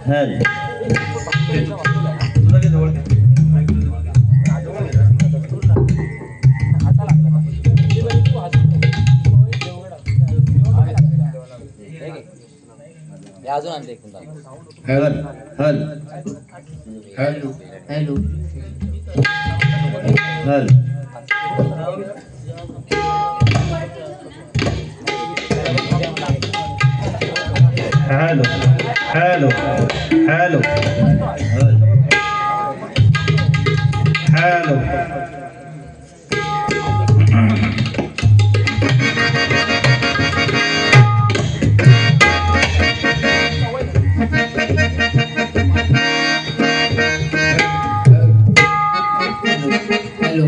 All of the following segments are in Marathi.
हॅलो अजून आणते एक hello hello hello hello hello hello hello hello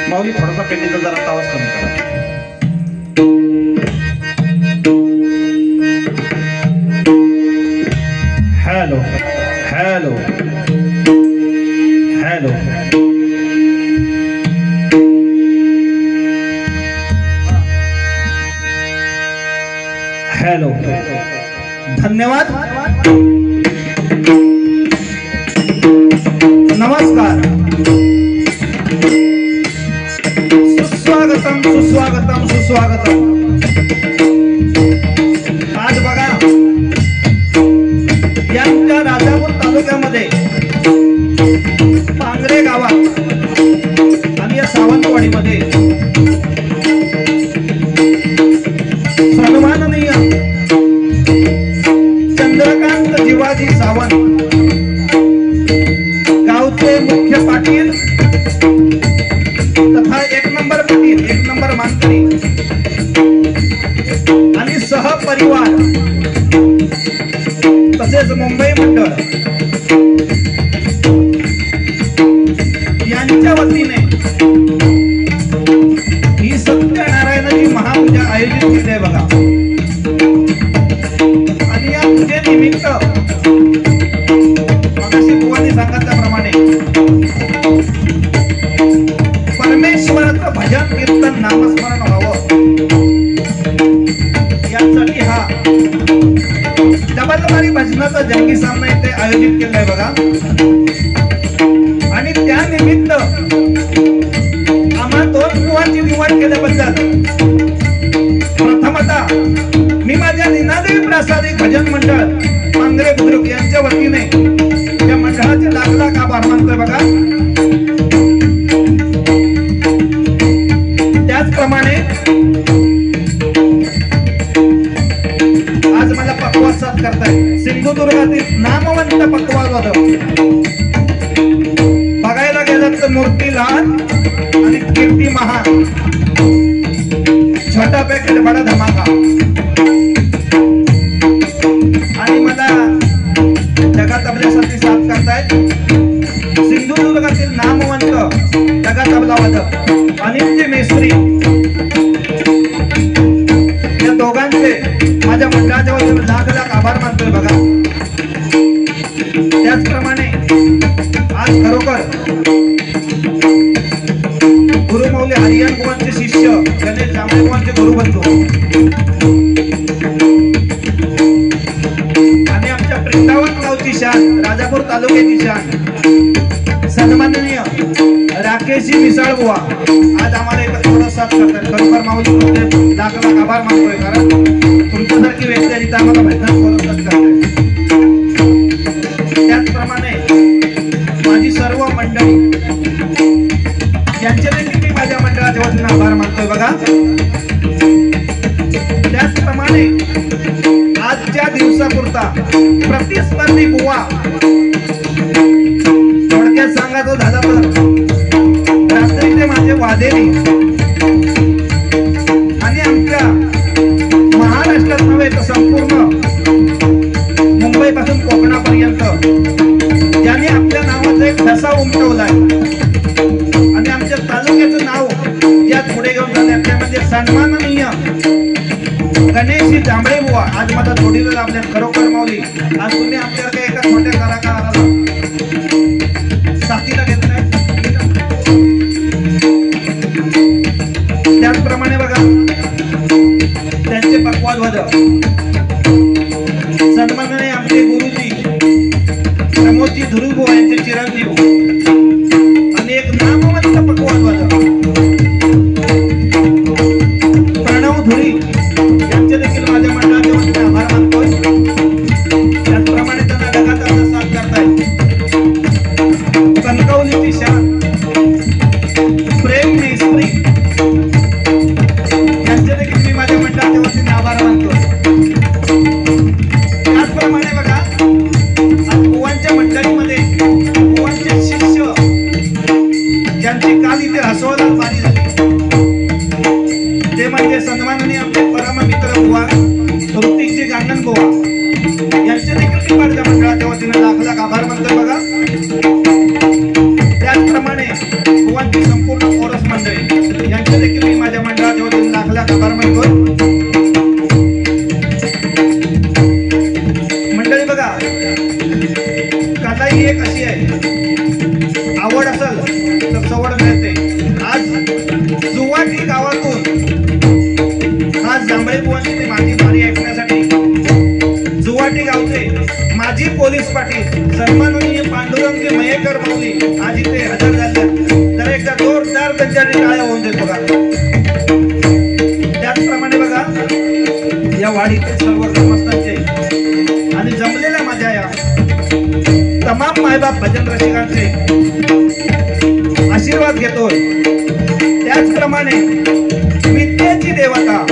Mauli थोडासा पेटीचा जरा आवाज कमी करा. Hello hello hello hello. धन्यवाद. नमस्कार. सुस्वागतम सुस्वागतम सुस्वागतम. आज बघा यांच्या राजापूर तालुक्यामध्ये पांगरे गावात आणि या सावंतवाडीमध्ये सन्माननीय चंद्रकांत जिवाजी सावंत गावचे मुख्य पाटील तथा एक नंबर पाटील, एक नंबर मानकरी आणि सहपरिवार मुंबई मंडळ यांच्या वतीने ही सत्यनारायणाची महापूजा आयोजित केली आहे बघा. आणि या पूजेनिमित्त मगाशी बुवांनी सांगितल्याप्रमाणे परमेश्वराचं भजन कीर्तन नामस्मरण व्हावं यासाठी हा डबलबारी भजनाचा जंगी सामना इथे आयोजित केलाय बघा. आणि त्या निमित्त आम्हा 2 बुवांची निवड केल्याबद्दल प्रथमतः मी माझ्या नीनादेवी प्रासादिक भजन मंडळ मांगरे बुद्रुक यांच्या वतीने या मंडळाचे लाख लाख आभार मानतोय बघा. त्याचप्रमाणे आज मला पक्वाद साथ करताय सिंधुदुर्गातील नामवंत पक्वादवादक. बघायला गेलं तर मूर्ती लहान आणि कीर्ती महान, छोटा पॅकेट बडा धमाका. आणि मला जगात आपल्यासाठी साथ करतायत सिंधुदुर्गातील नामवंत जगात तबला वादक अनिल मेस्त्री. या दोघांचे माझ्या मंडळाच्या वतीने लाख लाख आभार मानतोय बघा. त्याचप्रमाणे आज खरोखर गुरुमौली हरियाण बुवांचे शिष्य गणेश जांभळे बुवांचे गुरुबंधू आणि आमच्या वृंदावन गावची शान, राजापूर तालुक्याची शान सन्माननीय राकेशजी मिसाळ बुवा आज आम्हाला एक थोडं साथ करतात. खरोखर माऊली लाख लाख आभार मानतोय, कारण तुमच्यासारखी व्यक्ती आहे आम्हाला भजन बोलत करते. त्याचप्रमाणे माझी सर्व मंडळी यांचे देखील मी माझ्या मंडळाच्या वतीने आभार मानतोय बघा. त्याचप्रमाणे आजच्या दिवसापुरता प्रतिस्पर्धी बुवा थोडक्यात सांगायचं झालं तर रात्रीचे माझे वादेरी आणि आमच्या महाराष्ट्रात नव्हे तर संपूर्ण मुंबई पासून कोकणापर्यंत ज्यांनी आपल्या नावाचा एक ठसा उमटवलाय आणि आमच्या तालुक्याचं नाव यात पुढे घेऊन जाणार त्यामध्ये सन्माननीय गणेशजी जांभळे बुवा आज माझा जोडीला लाभल्या. खरोखर माऊली आज तुम्ही आमच्याकडे एका छोट्या कलाकाराला साथीला घेतलाय. त्याचप्रमाणे बघा त्यांचे पक्वाद वादक सन्माननीय आमचे गुरुजी प्रमोदजी धुरुबुवा यांचे चिरंजीव आणि एक नामवंत पक्वाद वादक प्रणव धुरी यांचे देखील माझ्या मंडळाच्या वतीने आभार मानतोय. त्याचप्रमाणे त्यांना लगातार साथ करतायत कणकवलीची शान प्रेम मेस्त्री यांचे देखील मी माझ्या मंडळाच्या वतीने आभार मानतोय. त्याचप्रमाणे बघा आज बुवांच्या मंडळीमध्ये बुवांचे शिष्य ज्यांची काल इथे हसवला पाणी झाली ते म्हणजे सन्माननीय आमचे परम मित्र बुवा ऋतिकजी गांगण बुवा यांचे देखील मी माझ्या मंडळाच्या वतीने लाख लाख आभार मानतोय बघा. त्याचप्रमाणे बुवांची संपूर्ण कोरस मंडळी यांचे देखील मी माझ्या मंडळाच्या वतीने लाख लाख आभार मानतोय. मंडळी बघा कथा ही एक अशी आहे, आवड असेल तर सवड मिळते. आज जुवाटी गावातून आज जांभळे बुवांची ते माझी वारी ऐकण्यासाठी जुवाटी गावचे माजी पोलीस पाटील सन्माननीय पांडुरंगजी मयेकर माऊली आज इथे हजर झाले. तर एकदा जोरदार त्यांच्यासाठी टाळ्या होऊन देत बघा. त्याचप्रमाणे बघा या वाडीतील सर्व ग्रामस्थांचे आणि जमलेल्या माझ्या या तमाम मायबाप भजन रसिकांचे आशीर्वाद घेतोय. त्याचप्रमाणे विद्येची देवता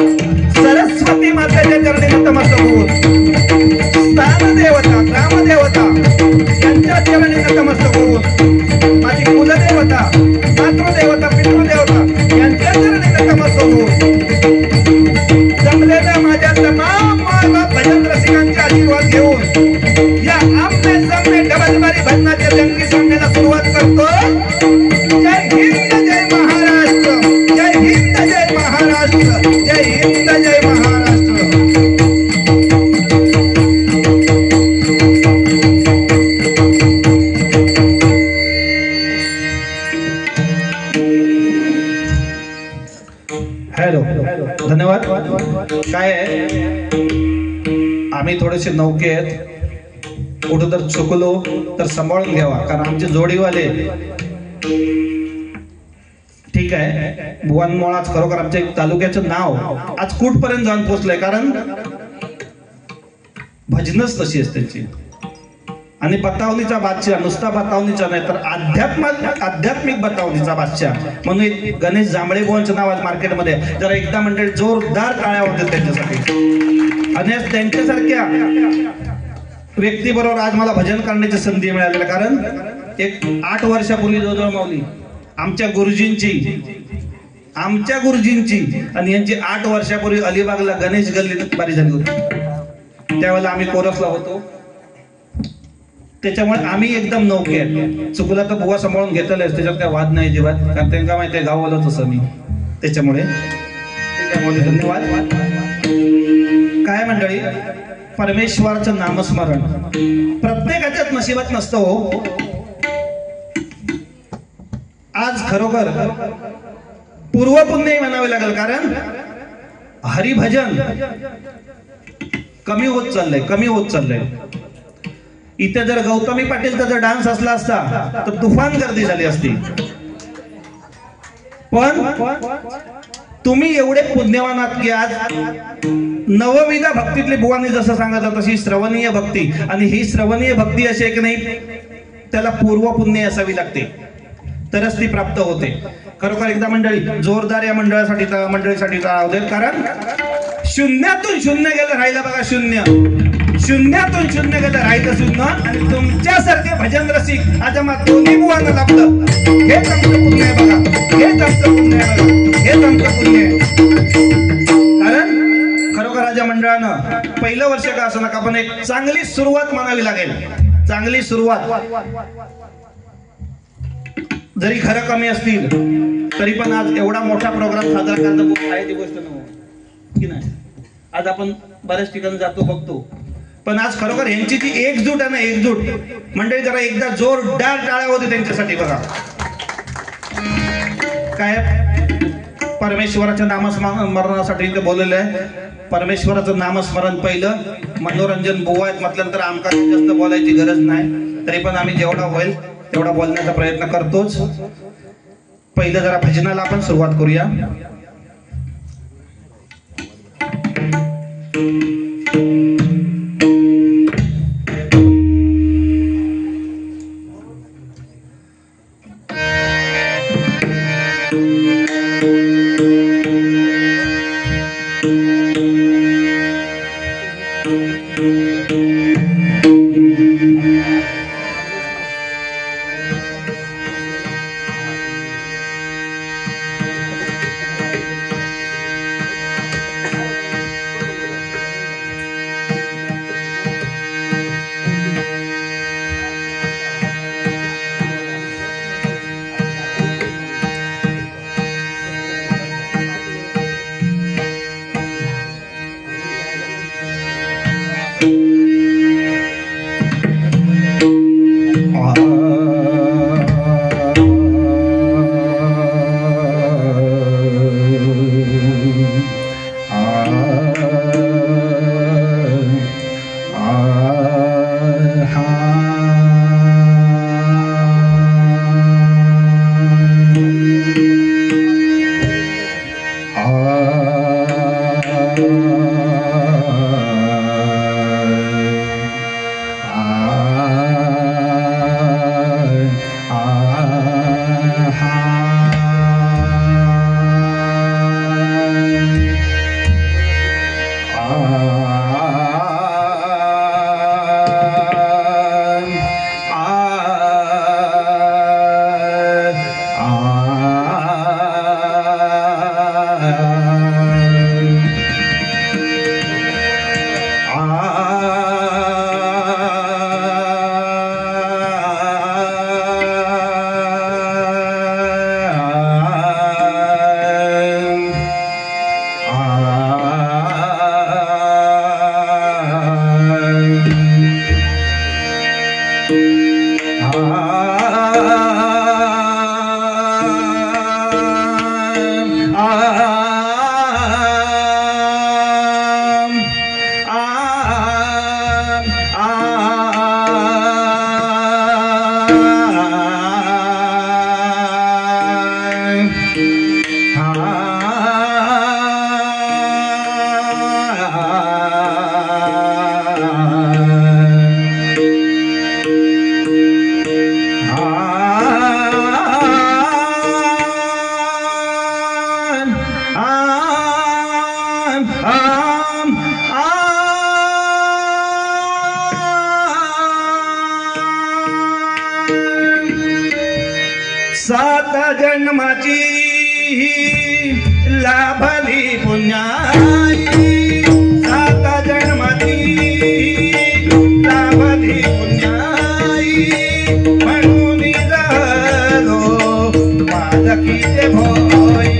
सरस्वती मातेच्या चरणी नतमस्तक होऊन स्थान देवता ग्रामदेवता यांच्या चरणी नतमस्तक होऊन माझी कुलदेवता मातृदेवता पितृदेवता यांच्या चरणी नतमस्तक होऊन जमलेल्या माझ्या तमाम मायबाप भजन रसिकांचे आशीर्वाद घेऊन या डबलबारी भन्नाच्या जंगी सामन्याला सुरुवात करतो. जय हिंद जय महाराष्ट्र, जय हिंद जय महाराष्ट्र, जय हिंद जय महाराष्ट्र. हॅलो, धन्यवाद. काय आहे, आम्ही थोडेसे नौके आहेत, कुठं जर चुकलो तर सांभाळून घ्यावा, कारण आमचे जोडीवाले ठीक आहे. बुवानमुळाच खरोखर आमच्या तालुक्याचं नाव आज कुठपर्यंत जाऊन पोहोचलंय, कारण भजनच तशी असते त्यांची. आणि बतावणीचा बादशाह नुसता बतावणीचा नाही तर आध्यात्मिक बतावणीचा बादशाह म्हणून एक गणेश जांभळे बुवांचं नाव आज मार्केटमध्ये. जरा एकदा मंडळी जोरदार टाळ्या होत्या त्यांच्यासाठी. आणि त्यांच्यासारख्या व्यक्तीबरोबर आज मला भजन करण्याची संधी मिळाली, कारण एक 8 वर्षापूर्वी जवळजवळ माऊली आमच्या गुरुजींची आणि यांची 8 वर्षापूर्वी अलिबागला गणेश गल्लीत बारी झाली होती. त्यावेळेला आम्ही कोरसला होतो, त्याच्यामुळे आम्ही एकदम नौके आहेत. चुकला तर बुवा सांभाळून घेतलेलं आहे, त्याच्यात काय वाद नाही अजिबात, कारण त्यांना माहिती आहे गावालाच असं मी. त्याच्यामुळे धन्यवाद. काय मंडळी, परमेश्वराचं नामस्मरण प्रत्येकाच्याच नशिबात नसतं हो. आज खरोखर पूर्वपुण्य म्हणावे लागेल, कारण हरिभजन कमी होत चाललंय. इथे जर गौतमी पाटीलचा जर डान्स असला असता तर तुफान गर्दी झाली असती. पण तुम्ही एवढे पुण्यवान आहात की आज नवविधा भक्तीतली बुवांनी जसं सांगितलं तशी श्रवणीय भक्ती, आणि ही श्रवणीय भक्ती अशी आहे की नाही, त्याला पूर्वपुण्य असावी लागते तरच ती प्राप्त होते. खरोखर एकदा मंडळी जोरदार या मंडळीसाठी देत, कारण शून्यातून शून्य गेलं राहिलं बघा, शून्यातून शून्य गेलं राहिलं शून्य. आणि तुमच्यासारखे भजन रसिक आज आम्हा दोन्ही बुवांना लाभलं. हेच आमचं पुण्य आहे बघा, हेच आमचं पुण्य आहे. कारण खरोखर राजा मंडळानं पहिलं वर्ष का असं नका, पण एक चांगली सुरुवात म्हणावी लागेल. चांगली सुरुवात जरी खरं कमी असतील तरी पण आज एवढा मोठा प्रोग्राम साजरा करणं आहे ती गोष्ट नव्हती की नाही. आज आपण बऱ्याच ठिकाणी जातो बघतो, पण आज खरोखर यांची जी एकजूट आहे ना, एकजूट मंडळी, जरा एकदा जोरदार टाळ्या होते त्यांच्यासाठी बघा. काय परमेश्वराच्या नामस्मरणासाठी ते बोललेलं आहे. परमेश्वराचं नामस्मरण पहिलं, मनोरंजन बुवा आहेत म्हटल्यानंतर आमका जास्त बोलायची गरज नाही, तरी पण आम्ही जेवढा होईल तेवढा बोलण्याचा प्रयत्न करतोच. पहिलं जरा भजनाला आपण सुरुवात करूया. सात जन्माची लाभली पुण्याई, सात जन्माची लाभली पुण्याई, म्हणून झालो पालकीचे भोई,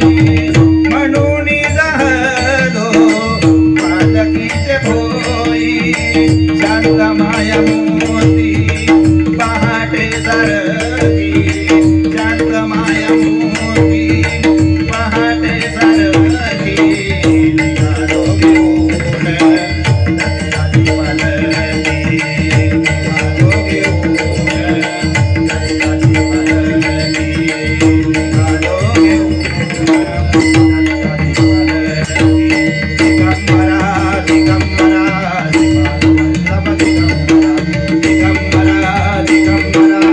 म्हणून झालो पालकीचे भोई, शांत माया मोती पहाटे सरती, शांत माया मोती पहाटे सरती, निघालो घेऊन दत्ताची पालखी, निघालो घेऊन दत्ताची पालखी, निघालो घेऊन दत्ताची पालखी, दिगंबरा दिगंबरा दिगंबरा दिगंबरा दिगंबरा.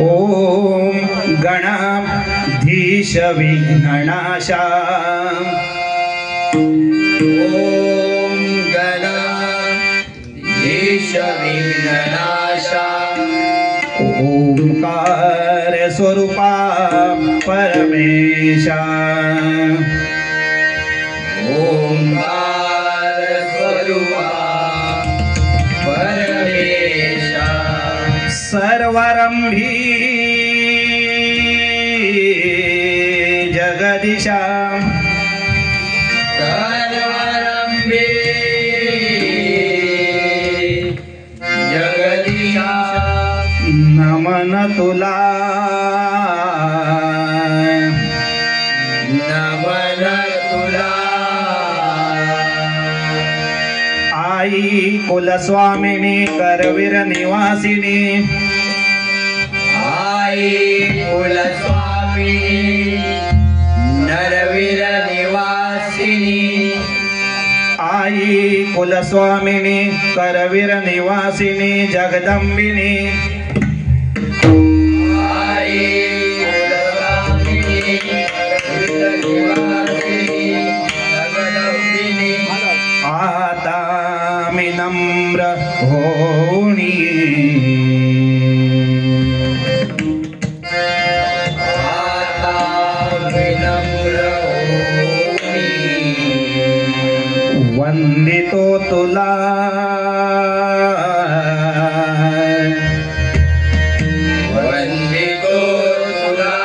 ओम गणाधीश विघ्ननाशा, ओम गणाधीश विघ्ननाशा, ओंकार स्वरूपा परमेशा, ओंकार स्वरूपा परमेशा, सर्वारंभी जगदीशा, सर्वारंभे जगदीशा, नमन तुला नमन तुला, आई कुलस्वामिनी करवीर निवासिनी, आई कुलस्वामिनी नरवीर निवासिनी, आई कुलस्वामिनी करवीर निवासिनी जगदंबिनी, आई कुलस्वामिनी नरवीर निवासिनी जगदंबिनी, आता मी नम्र होणी, आता विनम्र होनी, वंदितो तुला वंदितो तुला,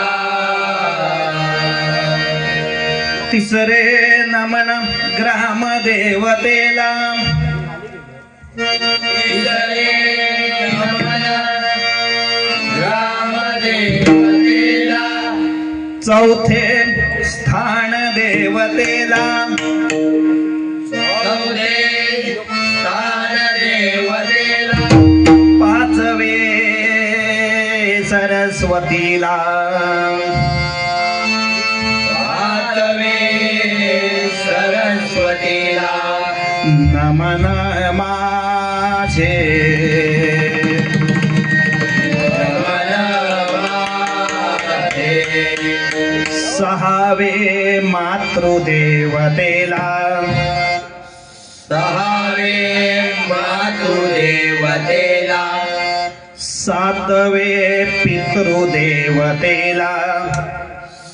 तिसरे नमन ग्राम देवतेला, तिसरे नमन ग्रामदेवतेला, चौथे स्थान देवतेला, चौथे स्थान देवतेला, पाचवे सरस्वतीला, पाचवे सरस्वतीला, नमन माझे नमन माझे, सहावे मातृदेवतेला, सहावे मातृदेवतेला, सातवे पितृदेवतेला,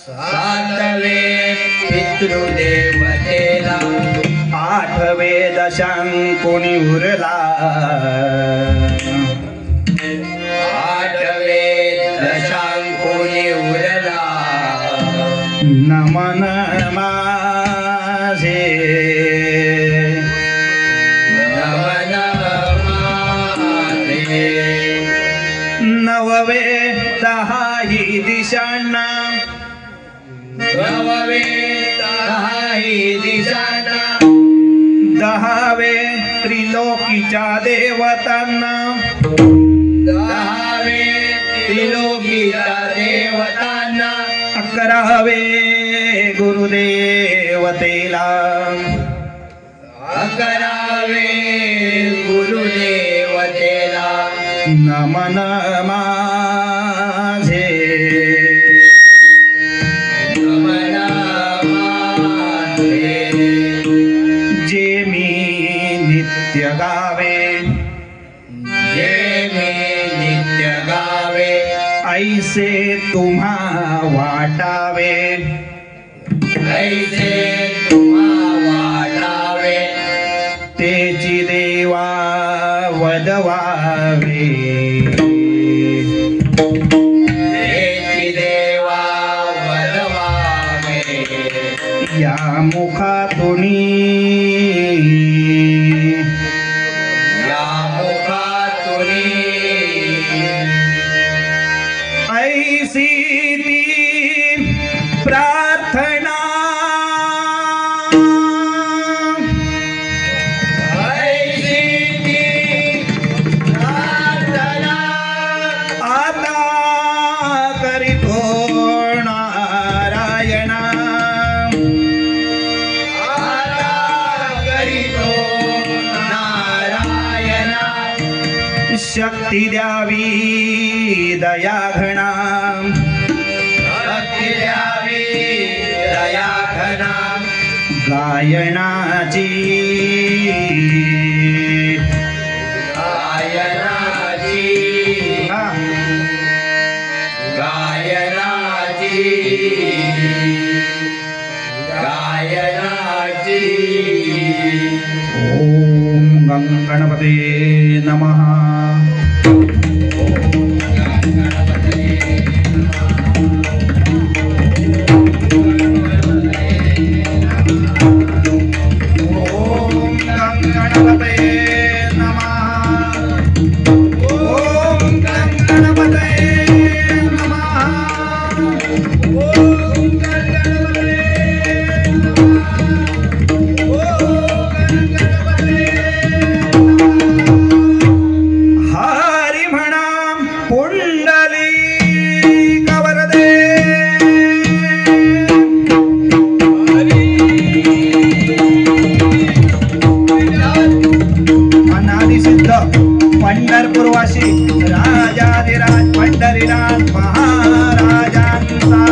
सातवे पितृदेवतेला, आठवे दशांकुनी उरला, आठवे दशांकुनी कोणी उरला नमन माझे नमन माझे नववे दहाही दिशांना नववे दहाही दिशांना दहावे त्रिलोकीच्या देवतांना दहावे त्रिलोकीच्या देवतांना अकरावे गुरुदेवतेला अकरावे गुरुदेवतेला नमन माझे नमन माझे जे मी नित्य गावे जे मी नित्य गावे ऐसे तुम्हा वाटावे ऐसे तुम्हा वाटावे तेची देवा वदवावे तेची देवा वदवावे या मुखातुनी या मुखातुनी ऐसी ती प्रार्थना ऐसी ती प्रार्थना आता करीतो नारायणा आता करीतो नारायणा शक्ती द्यावी दयाघना शक्ती द्यावी दया घना गायनाची गायनाची हा, गायनाची गायनाची ओम गं गणपते नमः ओम गं गणपते नमः ओम गं गणपते नमः ओम गं गणपते हरी म्हणा पुंडली कवरदे अनादि सिद्ध पंढरपूरवासी राजाधिराज पंढरीनाथ महाराजांचा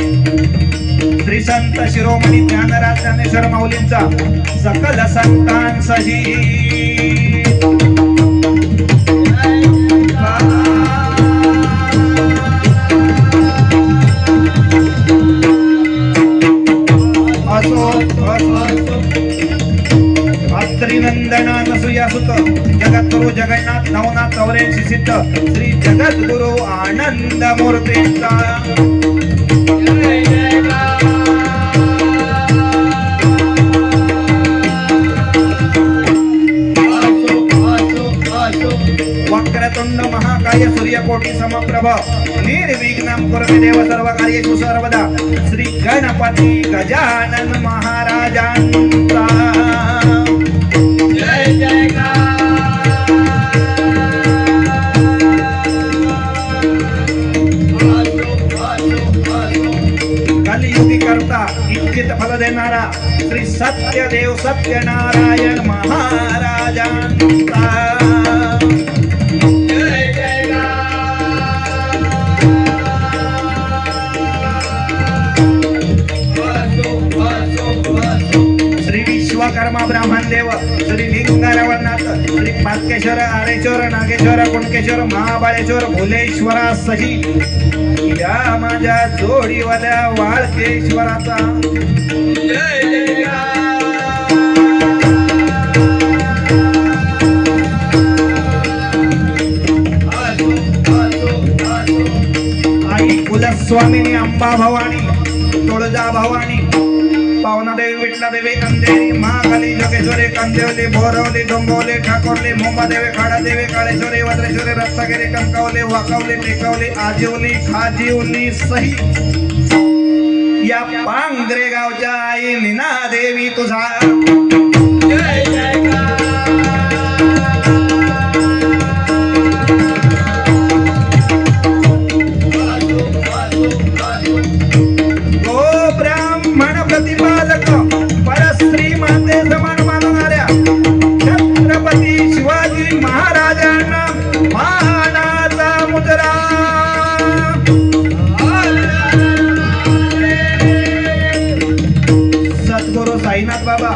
श्री संत शिरोमणी ज्ञानराज ज्ञानेश्वर माऊलींचा सकल संतांसहित अत्रिनंदन नसूयासुत जगद्गुरु जगन्नाथ नवनाथ 84 सिद्ध श्री जगद्गुरु आनंद मूर्तींचा वक्रतुंड महाकाय सूर्यकोटी समप्रभ निर्विघ्नं कुरु देव सर्व कार्येषु सर्वदा श्री गणपती गजानन महाराजांचा जय कलियुगी करता इच्छित फल देणारा श्री सत्यदेव सत्यनारायण महाराजांचा श्री विश्वकर्मा ब्राह्मण देव श्री लिंगारवनाथ श्री पाटकेश्वर आरेश्वर नागेश्वर कुणकेश्वर महाबळेश्वर भुलेश्वरा सही या माझ्या जोडीवाल्या वाळकेश्वराचा स्वामिनी अंबा भवानी तुळजा भवानी पावनादेवी विठलादेवी कंदेरी महाकाली जोगेश्वरी कंदेवली बोरवली डोंगवली ठाकोरली मुंबादेवी खाडादेवी काळेश्वरी वज्रेश्वरी रत्नागिरी कणकवली वाकवली टेकवली आजिवली खाजिवली सही या पांगरे गावच्या आई नीना देवी तुझा जय जयकार प्रतिपादक परश्री माते समान मानणाऱ्या छत्रपती शिवाजी महाराजांना मानाचा मुजरा सद्गुरु साईनाथ बाबा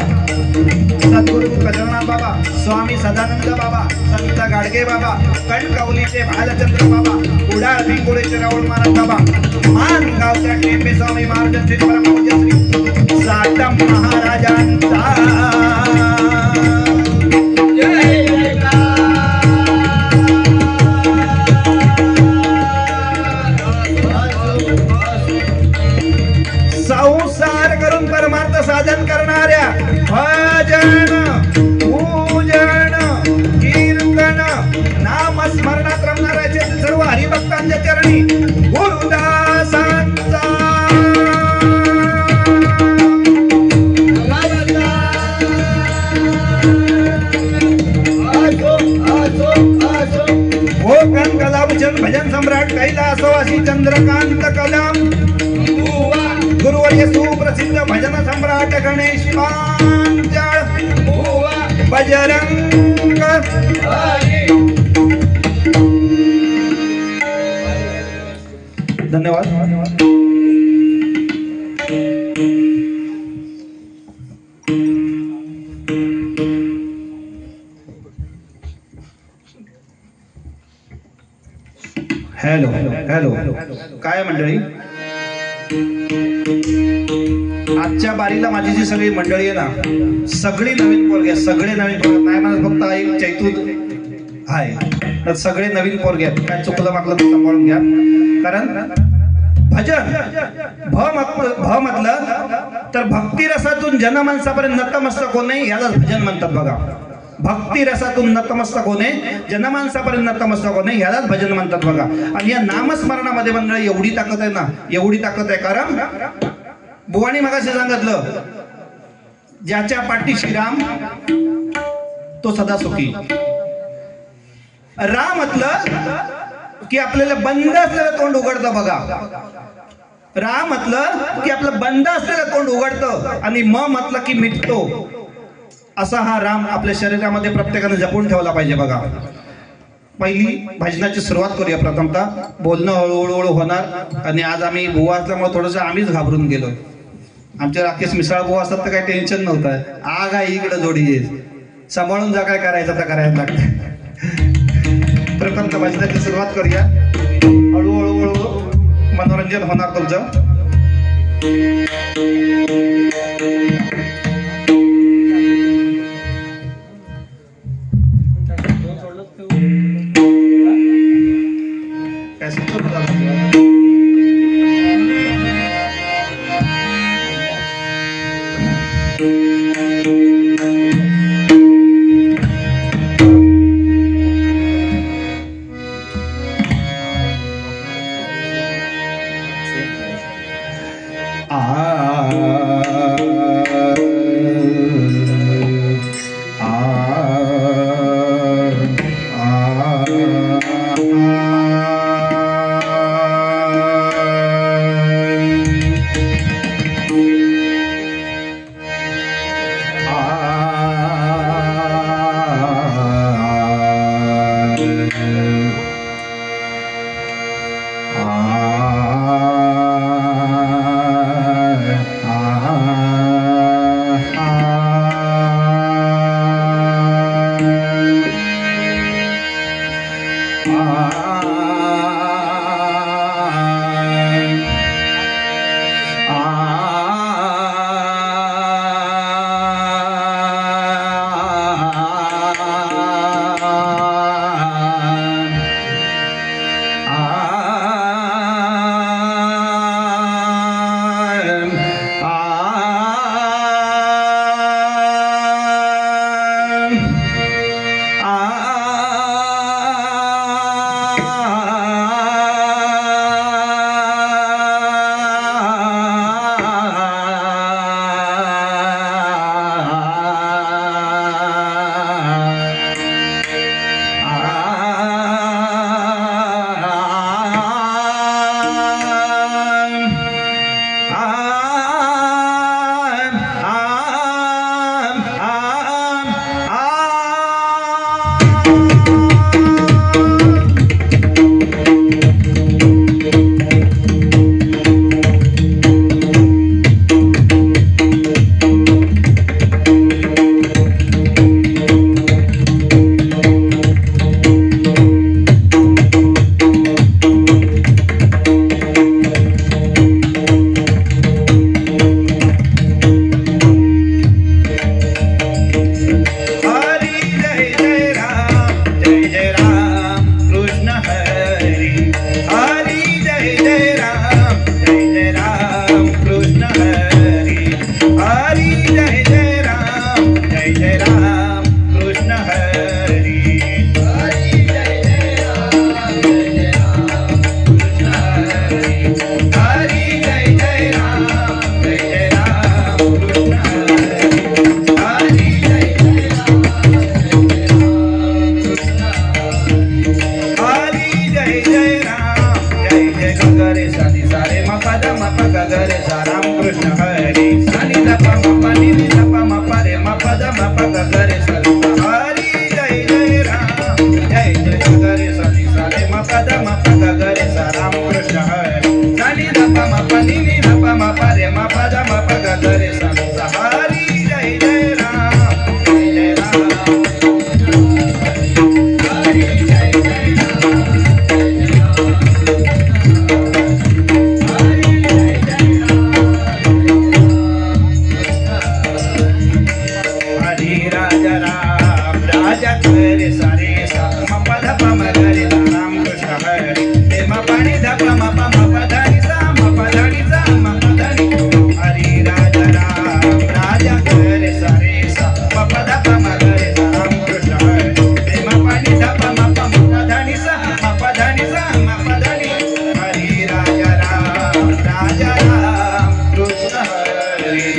सद्गुरु गजानन बाबा स्वामी सदानंद बाबा संत गाडगे बाबा कणकवलीचे भालचंद्र बाबा उडाळ भिंगोळीचे राहुल महाराज बाबा मान गावच्या टेंबे स्वामी महाराज श्री परमपूज्य श्री साटम महाराजांचा जय संसार करून परमार्थ साधन करणाऱ्या भजन पूजन कीर्तन नामस्मरणात रमणाऱ्या सर्व हरिभक्तांच्या चरणी गुरुदासांचा कोकण कलाभूषण भजन सम्राट कैलासवासी चंद्रकांत कदम गुरुवर्य सुप्रसिद्ध भजन सम्राट गणेश पांचाळ बजरंग धन्यवाद। हॅलो हॅलो काय मंडळी, आजच्या बारीला माझी जी सगळी मंडळी आहे ना, सगळी नवीन पोरगे, सगळे नवीन पोरगे नाही म्हणत, फक्त एक चैतूत आहे, तर सगळे नवीन पोरगे आहेत। काय चुकलं मागलं तर सांभाळून घ्या, कारण भजन भ म्हटलं तर भक्ती रसातून जनमानसापर्यंत नतमस्तक होणे याला भजन म्हणतात बघा। भक्ती रसातून नतमस्तक होणे, जनमानसापर्यंत नतमस्तक होणे यालाच भजन म्हणतात बघा। आणि या नामस्मरणामध्ये मंडळी एवढी ताकद आहे ना, एवढी ताकद आहे, कारण बुवानी मगाशी सांगितलं, ज्याच्या पाठीशी राम तो सदा सुखी। राम म्हटलं की आपल्याला बंद असलेलं तोंड उघडतं बघा, राम म्हटलं की आपलं बंद असलेलं तोंड उघडतं, आणि म म्हटलं की मिटतो। असा हा राम आपल्या शरीरामध्ये प्रत्येकाने जपून ठेवला पाहिजे बघा। पहिली भजनाची सुरुवात करूया। प्रथमतः बोलणं हळूहळू होणार, आणि आज आम्ही बुवा असल्यामुळे थोडंसं आम्हीच घाबरून गेलोय। आमच्या राकेश मिसाळ बुवा असतात तर काही टेन्शन नव्हतं, आग आहे इकडे जोडी येईल, सांभाळून जा, काय करायचं तर करायला लागतं। प्रथमतः भजनाची सुरुवात करूया, हळूहळू मनोरंजन होणार तुमचं।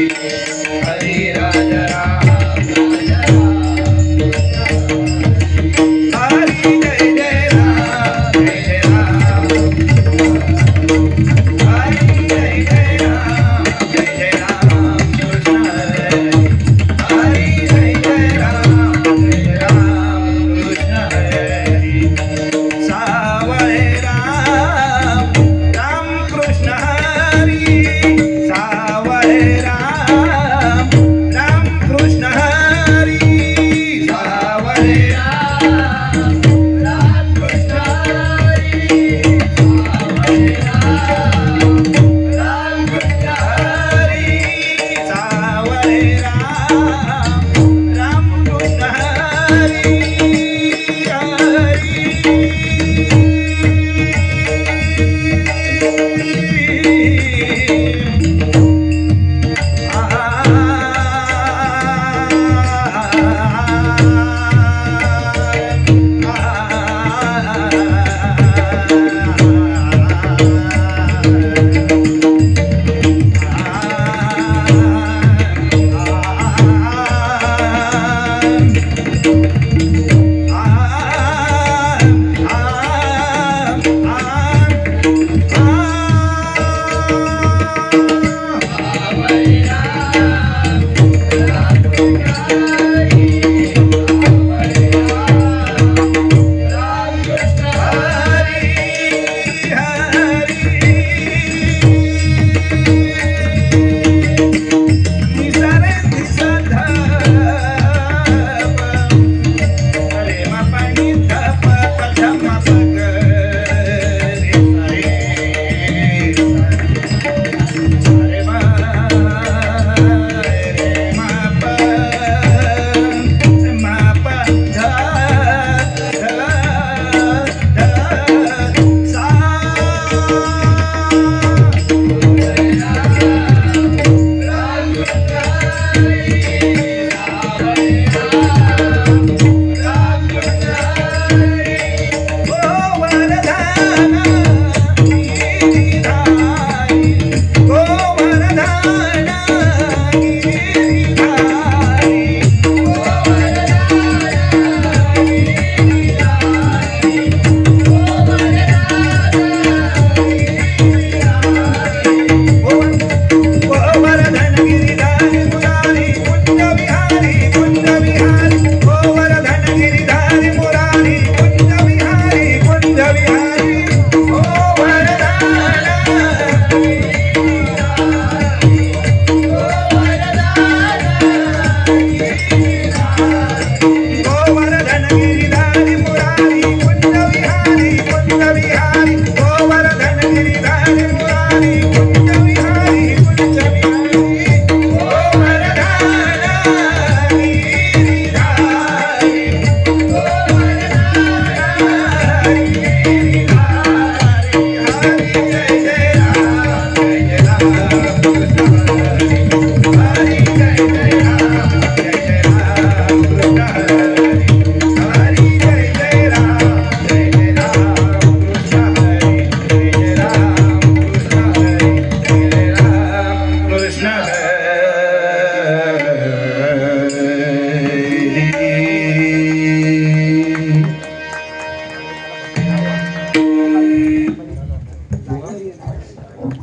हरी राजा राम हरी जय जय राम जय जय राम हरी जय जय राम जय जय राम कृष्ण हरी जय जय राम जय राम कृष्ण हरी सावळे राम राम कृष्ण हरी सावळे राम राम कृष्ण हरी सावळे राम कृष्ण हरी राम कृष्ण हरी सावळे राम राम कृष्ण हरी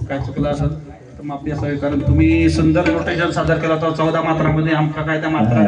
काय चुकलं असेल तर माफी असावी, कारण तुम्ही सुंदर नोटेशन सादर केलं होतं 14 मात्रामध्ये. आमका काय त्या मात्रा